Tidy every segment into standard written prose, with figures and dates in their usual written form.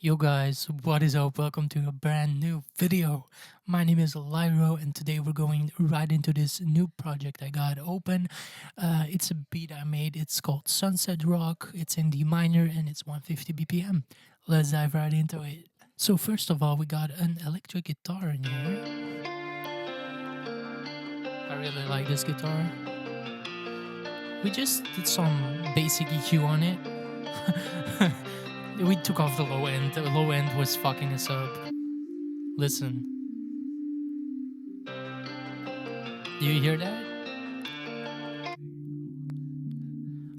Yo guys, what is up? Welcome to a brand new video. My name is Lyro and today we're going right into this new project I got open. It's a beat I made. It's called Sunset Rock. It's in D minor and it's 150 BPM. Let's dive right into it. So first of all, we got an electric guitar in here. I really like this guitar. We just did some basic EQ on it. We took off the low end. The low end was fucking us up. Listen. Do you hear that?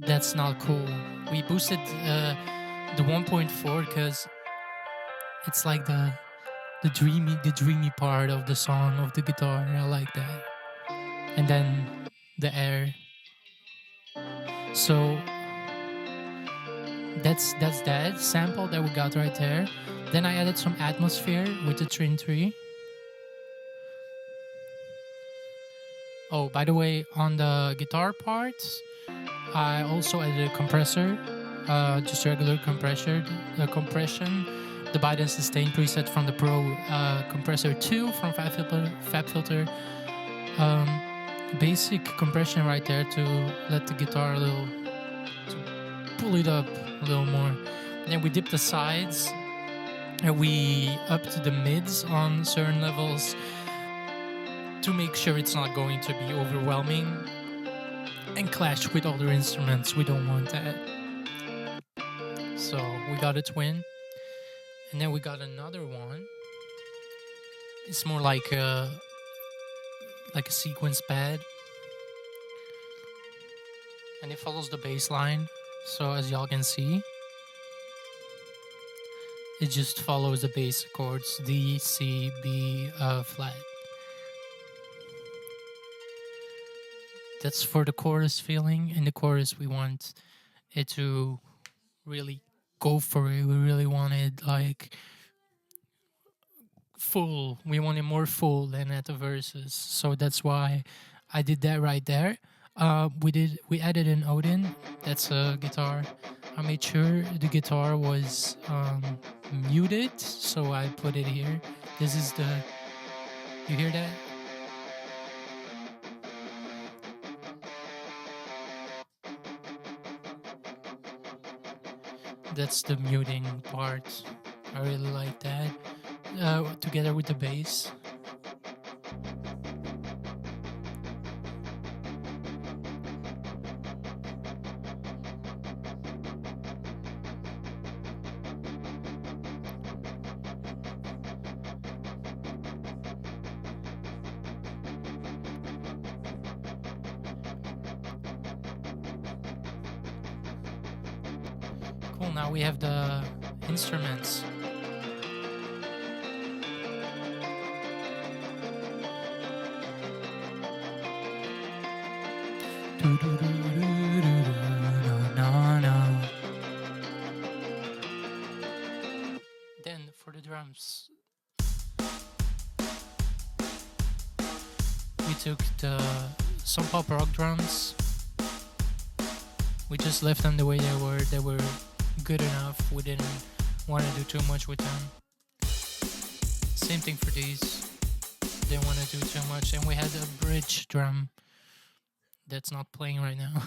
That's not cool. We boosted the 1.4 because it's like the dreamy part of the song of the guitar. I like that. And then the air. So that's that sample that we got right there. Then I added some atmosphere with the Trin 3. Oh, by the way, on the guitar parts, I also added a compressor, just regular compression. The Bite and Sustain preset from the Pro Compressor 2 from FabFilter. Basic compression right there to let the guitar to pull it up a little more. Then we dip the sides and we upped the mids on certain levels to make sure it's not going to be overwhelming and clash with other instruments. We don't want that. So we got a twin, and then we got another one. It's more like a sequence pad, and it follows the bass line. So as y'all can see, it just follows the bass chords D, C, B, flat. That's for the chorus feeling. In the chorus, we want it to really go for it. We really want it like full. We want it more full than at the verses. So that's why I did that right there. We added an Odin. That's a guitar. I made sure the guitar was muted, so I put it here. This is you hear that? That's the muting part. I really like that. Together with the bass. Cool, now we have the instruments. Then for the drums, we took some pop rock drums. We just left them the way they were. They were good enough. We didn't want to do too much with them. Same thing for these. Didn't want to do too much. And we had a bridge drum that's not playing right now.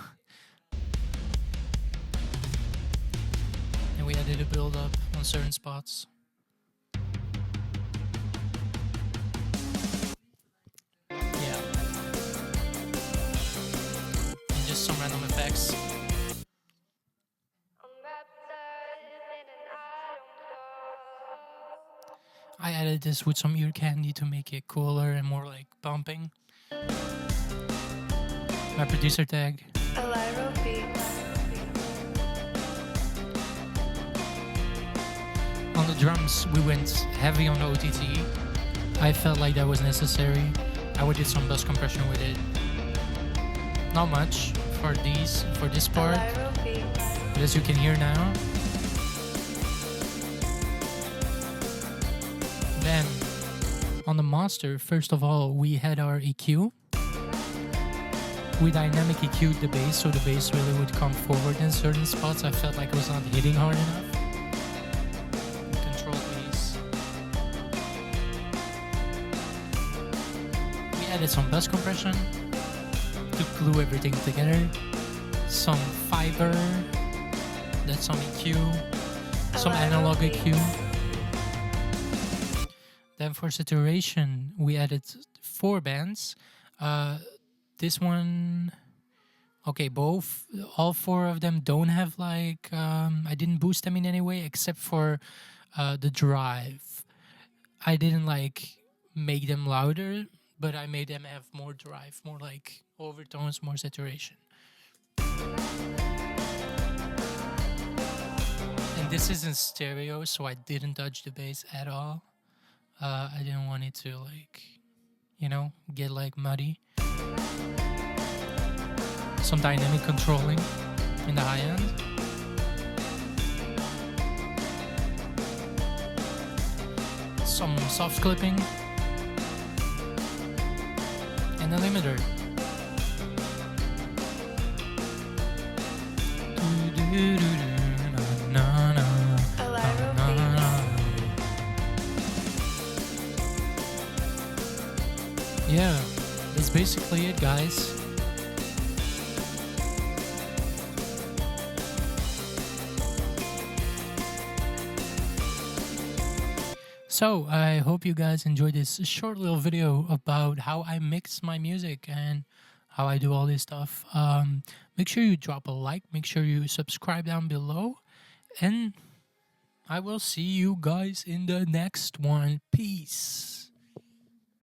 And we added a build up on certain spots. Yeah. And just some random effects. I added this with some ear candy to make it cooler and more like bumping. My producer tag. On the drums, we went heavy on the OTT. I felt like that was necessary. I did some bus compression with it. Not much for this part, but as you can hear now. Then, on the master, first of all, we had our EQ. We dynamic EQ'd the bass, so the bass really would come forward in certain spots. I felt like it was not hitting hard enough. added some bus compression to glue everything together, some fiber, that's some EQ, some analog EQ. Then for saturation, we added 4 bands. This one, okay, all 4 of them don't have like, I didn't boost them in any way except for the drive. I didn't like make them louder, but I made them have more drive, more like overtones, more saturation. And this is in stereo, so I didn't touch the bass at all. I didn't want it to like, get like muddy. Some dynamic controlling in the high end. Some soft clipping. And a limiter. Yeah, that's basically it, guys. So I hope you guys enjoyed this short little video about how I mix my music and how I do all this stuff. Make sure you drop a like, make sure you subscribe down below, and I will see you guys in the next one. Peace.